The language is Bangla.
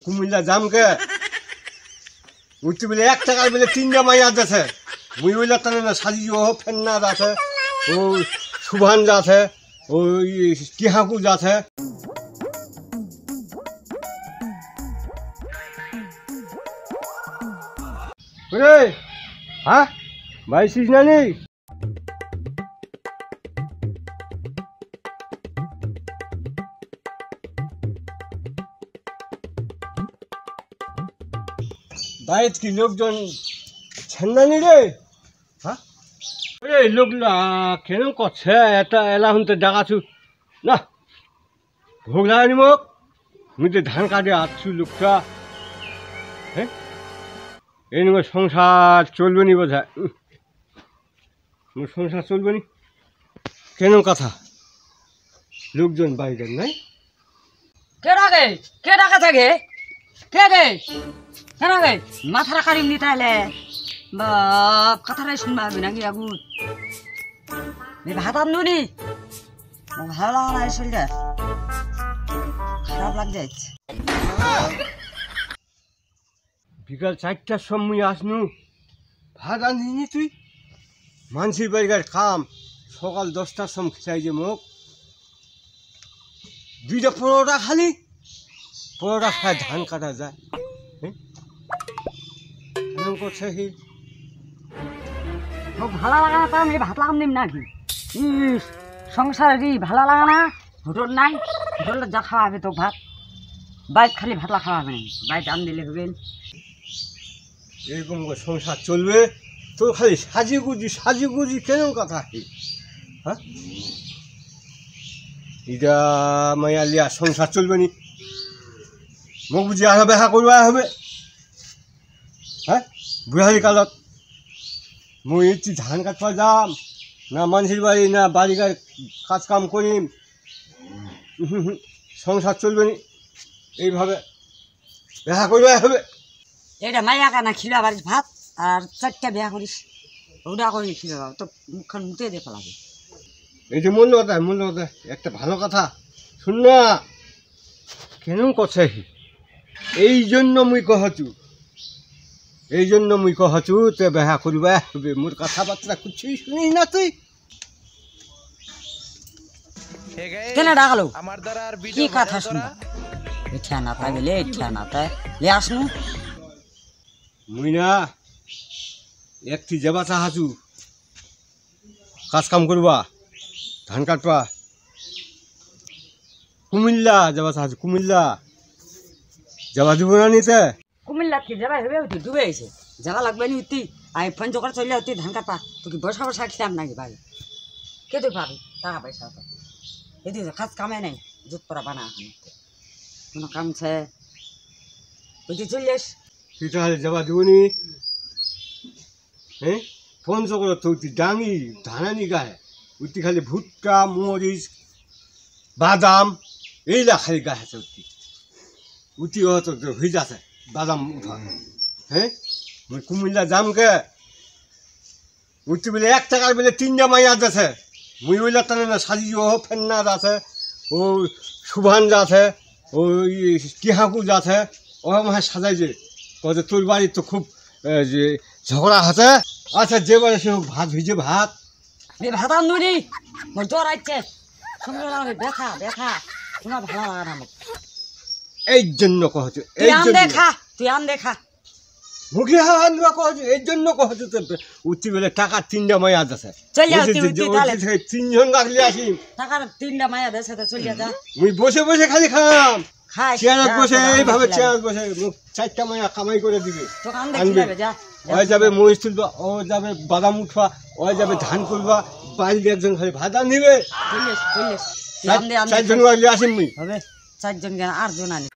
কুমিল্লা জামকে উঠতে বলে 1 টাকার বলে 3টা মাইয়া আছে মুই বলে তানে না সাজি ও ফেন্না আছে ও সুভান আছে ওই টিহাকু আছে ওরে হ্যাঁ ভাই সিজনানি বাইত কি লোকজন ছেন্নানি রে হ্যাঁ ওরে লোকলা কেন করছে এটা এলা হুনতে ডাকাছু না ভোগ লাগানি মোক মুই তো ধান কাটে আসছু লোকটা হ্যাঁ এই নিয়ে সংসার চলবে নি বোঝা সংসার চলবে নি কেন কথা লোকজন বাইরে নাই কে ডাকে থাকে কে গে কেন গে মাথাটা কাড়ি নি তাইলে বাপ কথাটাই শুনবা হবে নাকি আগুন ভাত আনলুনি ভালো লাগা না শরীরটা খারাপ লাগছে বিকাল 4টার সময় আসনু ভাত আনিনি তুই মানসির বাড়ির কাম সকাল 10টার সময় খেয়ে যে মোক 2টা পরোটা খালি পরোটা খায় ধান কাটা যায় কেমন করছে হি ভালো লাগা না তো আমি ভাত লাগাম দিম নাকি সংসারে ভালো লাগা না হোটেল নাই হোটেলে যা খাওয়া হবে তো ভাত বাইক খালি ভাতলা খাওয়া হবে বাইক আন দিলে হবে এরকম সংসার চলবে তোর খালি সাজিগুজি কেন কথা হ্যাঁ এটা মাইয়া লিয়া সংসার চলবে নি মোক বুঝি আর বেহা করবা হবে হ্যাঁ বুড়ালি কালত মই এটি ধান কাটবা যাম না মানুষের বাড়ি না বাড়িঘর কাজ কাম করিম সংসার চলবে নি এইভাবে বেহা করবা হবে এটা মাইয়া কানা খিলা বাড়ির ভাত আর 4টা বিয়া করিস ওটা করি খিলা তো মুখখান মুতে দেখা লাগে এই যে মূল্য কথা একটা ভালো কথা শুন না কেন করছে এই জন্য মুই কহচু তে বেহা করবা হবে মোর কথাবার্তা কিছুই শুনিস না তুই কেন ডাকালো কি কথা শুনবা ইচ্ছা না তাই বলে ইচ্ছা না তাই লে আসনু মুই না একটি যাবা চাহাচু কাজ কাম করবা ধান কাটবা কুমিল্লা যাবা চাহাচু কুমিল্লা যাবা দিব না নিতে কুমিল্লা কি যাবা হবে উঠি ডুবে আইছে যাবা লাগবে নি উঠি আমি ফোন জোগাড় চলে উঠি ধান কাটবা তুই কি বসা খেলাম নাকি ভাই কে তুই পাবি টাকা পয়সা তো এদি কাজ কামে নাই জুত পরা বানা এখন কোনো কাম ছে উঠি চলে আস তুই তাহলে যাবা দিবনি হ্যাঁ ফোন চকর তুই ডাঙি ধানানি গায়ে উঠি খালি ভুট্টা মরিচ বাদাম এইলা খালি গায়ে আছে উঠি হয়তো হয়ে যাচ্ছে বাদাম উঠা হ্যাঁ মুই কুমিল্লা জামকে উঠতে বলে 1 টাকার বলে 3টা মাইয়া আছে মুই বলে তানে না সাজি ও ফেন্না আছে ও সুভান আছে ওই টিহাকু আছে ও মাহে সাজাইছে কত তোর বাড়ি তো খুব যে ঝগড়া আছে আচ্ছা যে বলে সে ভাত ভিজে ভাত ভাত আনুনি মোর জ্বর আইছে শুনলে দেখা তোমার ভালো লাগা না এই জন্য কহছো এই জন্য তুই আন দেখা মুখে আনবা কহছো এই জন্য কহছো তো উঠতে বলে টাকা 3টা মাইয়া আছে চল যা তুই তাহলে 3জন গাছলি আসি টাকা 3টা মাইয়া দেছে তো চল যা মুই বসে খালি খাম খাই চেয়ার বসে এইভাবে চেয়ার বসে 4টা মাইয়া কামাই করে দিবে তো কান দেখি যা ওই যাবে মরিচ তুলবা ও যাবে বাদাম উঠবা ওই যাবে ধান করবা বাইরে একজন খালি ভাত আনিবে চল্লিশ 4জন গাছলি আসিম মুই হবে 4জন কেন 8জন আনি